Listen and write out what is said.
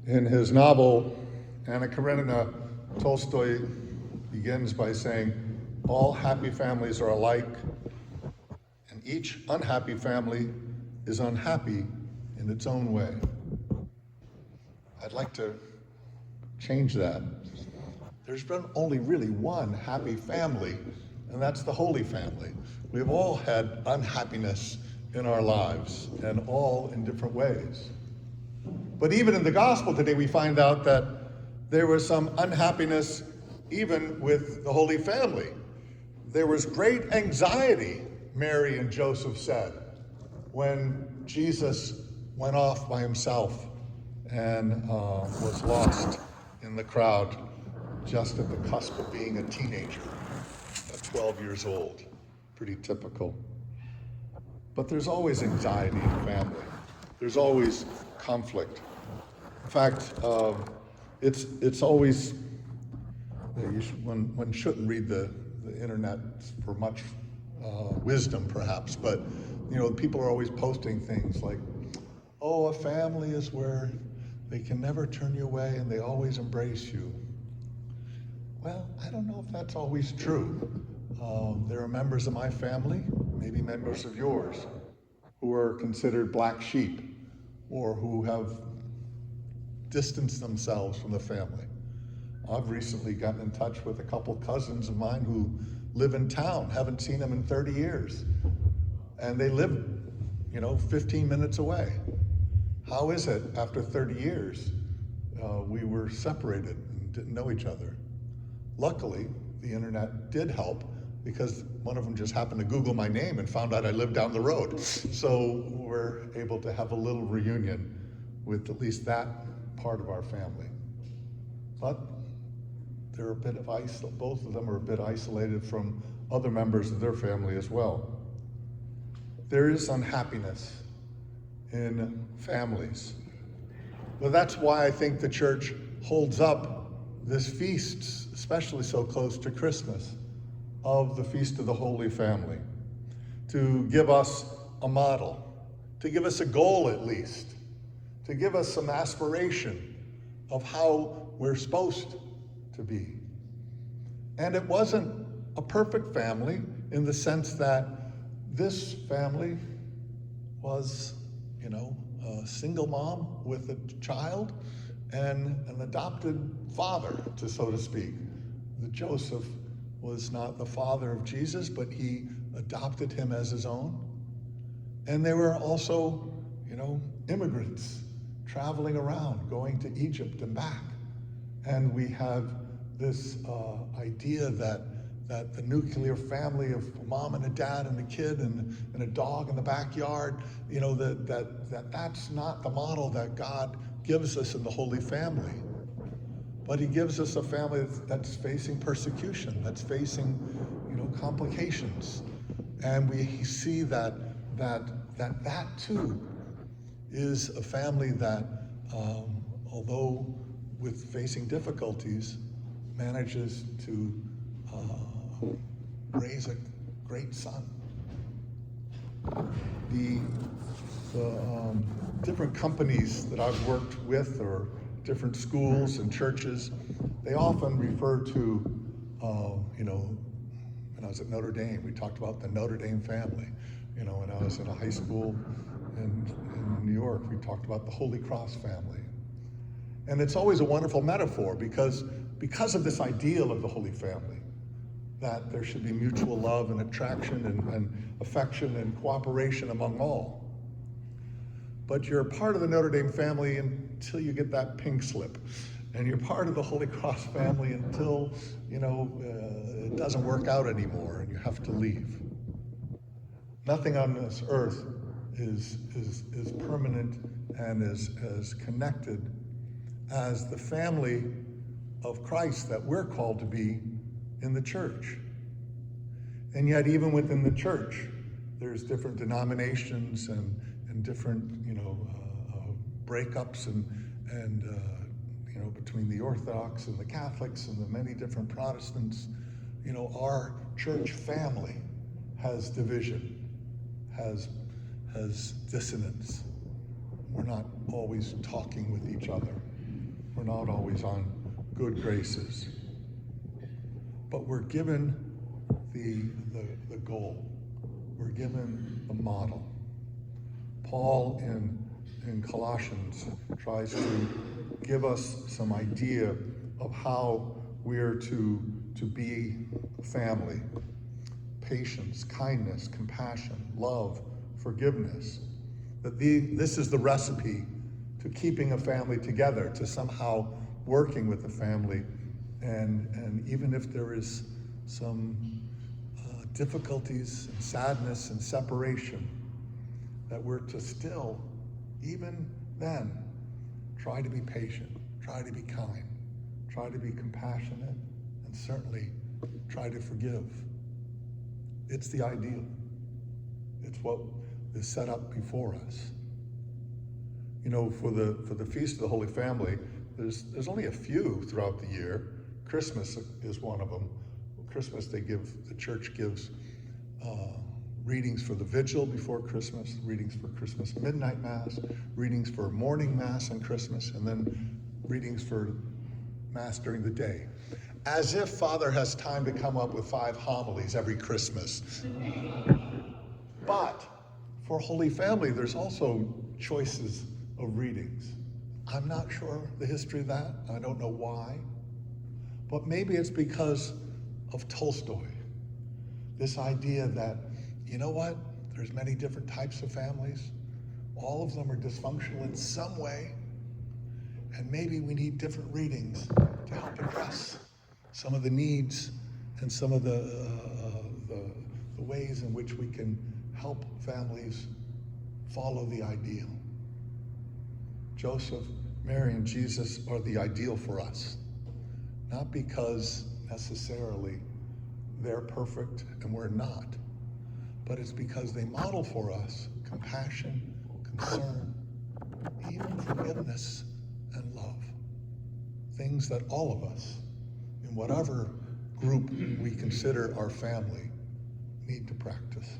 In his novel, Anna Karenina, Tolstoy begins by saying, all happy families are alike, and each unhappy family is unhappy in its own way. I'd like to change that. There's been only really one happy family, and that's the Holy Family. We've all had unhappiness in our lives, and all in different ways. But even in the gospel today, we find out that there was some unhappiness even with the Holy Family. There was great anxiety, Mary and Joseph said, when Jesus went off by himself and was lost in the crowd just at the cusp of being a teenager, at 12 years old. Pretty typical. But there's always anxiety in family. There's always conflict. In fact, it's always, one shouldn't read the internet for much wisdom perhaps, but people are always posting things like, oh, a family is where they can never turn you away and they always embrace you. Well, I don't know if that's always true. There are members of my family, maybe members of yours, who are considered black sheep or who have distanced themselves from the family. I've recently gotten in touch with a couple cousins of mine who live in town, haven't seen them in 30 years, and they live, 15 minutes away. How is it after 30 years we were separated and didn't know each other? Luckily, the internet did help because one of them just happened to Google my name and found out I lived down the road. So we're able to have a little reunion with at least that part of our family. But they're a bit of both of them are a bit isolated from other members of their family as well. There is unhappiness in families. Well, that's why I think the church holds up this feast, especially so close to Christmas, of the Feast of the Holy Family, to give us a model, to give us a goal at least, to give us some aspiration of how we're supposed to be. And it wasn't a perfect family in the sense that this family was, a single mom with a child and an adopted father, so to speak. Joseph was not the father of Jesus, but he adopted him as his own. And they were also, immigrants traveling around, going to Egypt and back. And we have this idea that the nuclear family of a mom and a dad and a kid and a dog in the backyard, that's not the model that God gives us in the Holy Family. But he gives us a family that's facing persecution, that's facing, complications. And we see that too is a family that, although with facing difficulties, manages to raise a great son. The different companies that I've worked with, or different schools and churches, they often refer to, when I was at Notre Dame, we talked about the Notre Dame family. When I was in a high school in New York, we talked about the Holy Cross family. And it's always a wonderful metaphor because of this ideal of the Holy Family, that there should be mutual love and attraction and affection and cooperation among all. But you're a part of the Notre Dame family until you get that pink slip. And you're part of the Holy Cross family until, it doesn't work out anymore and you have to leave. Nothing on this earth is permanent and as connected as the family of Christ that we're called to be in the church. And yet even within the church, there's different denominations and different, breakups and between the Orthodox and the Catholics and the many different Protestants. Our church family has division, has dissonance. We're not always talking with each other. We're not always on good graces. But we're given the goal. We're given the model. Paul in Colossians tries to give us some idea of how we're to be a family. Patience, kindness, compassion, love, forgiveness. This is the recipe to keeping a family together, to somehow working with the family. And even if there is some difficulties and sadness and separation, that we're to still, even then, try to be patient, try to be kind, try to be compassionate, and certainly try to forgive. It's the ideal. It's what is set up before us. You know, for the Feast of the Holy Family, there's only a few throughout the year. Christmas is one of them. Christmas, the church gives readings for the vigil before Christmas, readings for Christmas midnight mass, readings for morning mass on Christmas, and then readings for mass during the day. As if Father has time to come up with 5 homilies every Christmas. But for Holy Family, there's also choices of readings. I'm not sure the history of that. I don't know why. But maybe it's because of Tolstoy. This idea that, you know what? There's many different types of families. All of them are dysfunctional in some way. And maybe we need different readings to help address some of the needs and some of the ways in which we can help families follow the ideal. Joseph, Mary, and Jesus are the ideal for us, not because necessarily they're perfect and we're not, but it's because they model for us compassion, concern, even forgiveness and love. Things that all of us, in whatever group we consider our family, need to practice.